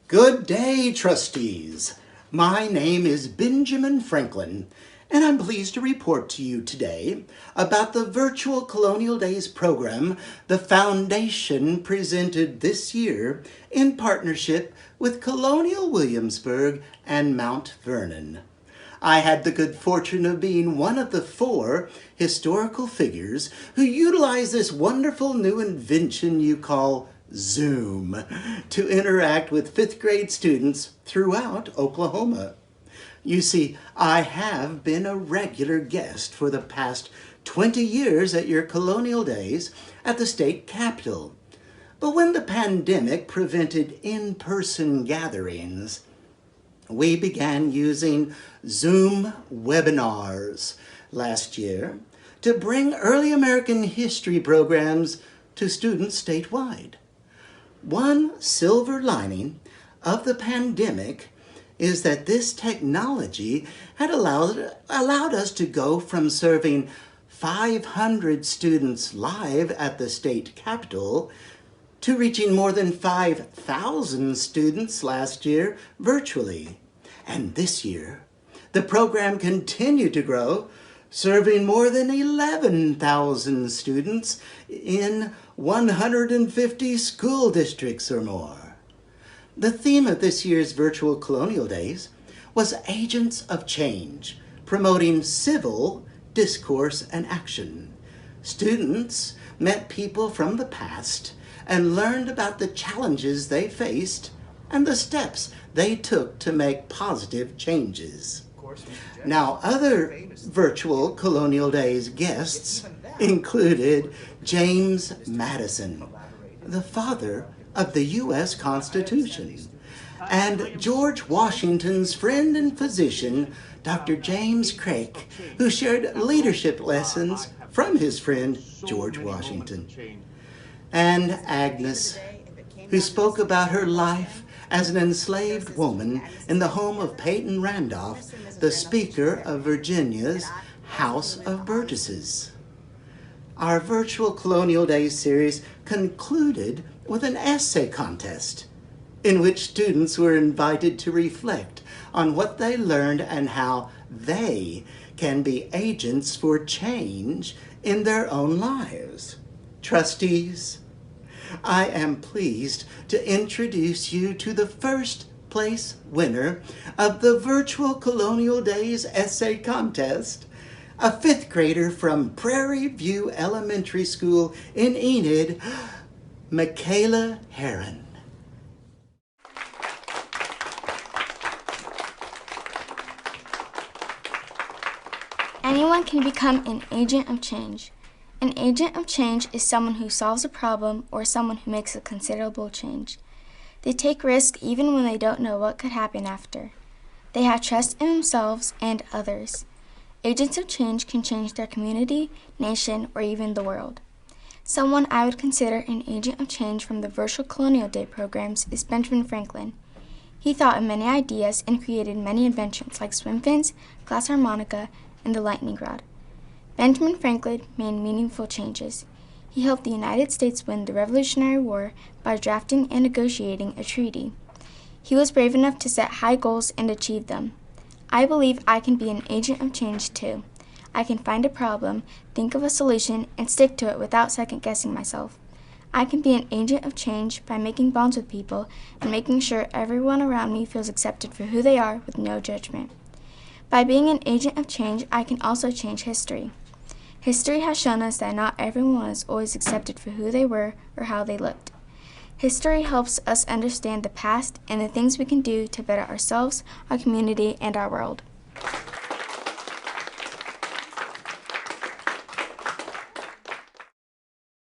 Good day, trustees. My name is Benjamin Franklin, and I'm pleased to report to you today about the Virtual Colonial Days program the Foundation presented this year in partnership with Colonial Williamsburg and Mount Vernon. I had the good fortune of being one of the 4 historical figures who utilize this wonderful new invention you call Zoom to interact with 5th grade students throughout Oklahoma. You see, I have been a regular guest for the past 20 years at your Colonial Days at the state capitol. But when the pandemic prevented in-person gatherings, we began using Zoom webinars last year to bring early American history programs to students statewide. One silver lining of the pandemic is that this technology had allowed us to go from serving 500 students live at the state capitol to reaching more than 5,000 students last year virtually. And this year, the program continued to grow, serving more than 11,000 students in 150 school districts or more. The theme of this year's Virtual Colonial Days was Agents of Change, promoting civil discourse and action. Students met people from the past and learned about the challenges they faced and the steps they took to make positive changes. Now, other Virtual Colonial Days guests included James Madison, the father of the U.S. Constitution, and George Washington's friend and physician, Dr. James Craik, who shared leadership lessons from his friend George Washington, and Agnes, who spoke about her life as an enslaved woman in the home of Peyton Randolph, the Speaker of Virginia's House of Burgesses. Our Virtual Colonial Days series concluded with an essay contest in which students were invited to reflect on what they learned and how they can be agents for change in their own lives. Trustees, I am pleased to introduce you to the first place winner of the Virtual Colonial Days essay contest, a 5th grader from Prairie View Elementary School in Enid, Michaela Heron. Anyone can become an agent of change. An agent of change is someone who solves a problem or someone who makes a considerable change. They take risks even when they don't know what could happen after. They have trust in themselves and others. Agents of change can change their community, nation, or even the world. Someone I would consider an agent of change from the Virtual Colonial Day programs is Benjamin Franklin. He thought of many ideas and created many inventions like swim fins, glass harmonica, and the lightning rod. Benjamin Franklin made meaningful changes. He helped the United States win the Revolutionary War by drafting and negotiating a treaty. He was brave enough to set high goals and achieve them. I believe I can be an agent of change too. I can find a problem, think of a solution, and stick to it without second-guessing myself. I can be an agent of change by making bonds with people and making sure everyone around me feels accepted for who they are with no judgment. By being an agent of change, I can also change history. History has shown us that not everyone is always accepted for who they were or how they looked. History helps us understand the past and the things we can do to better ourselves, our community, and our world.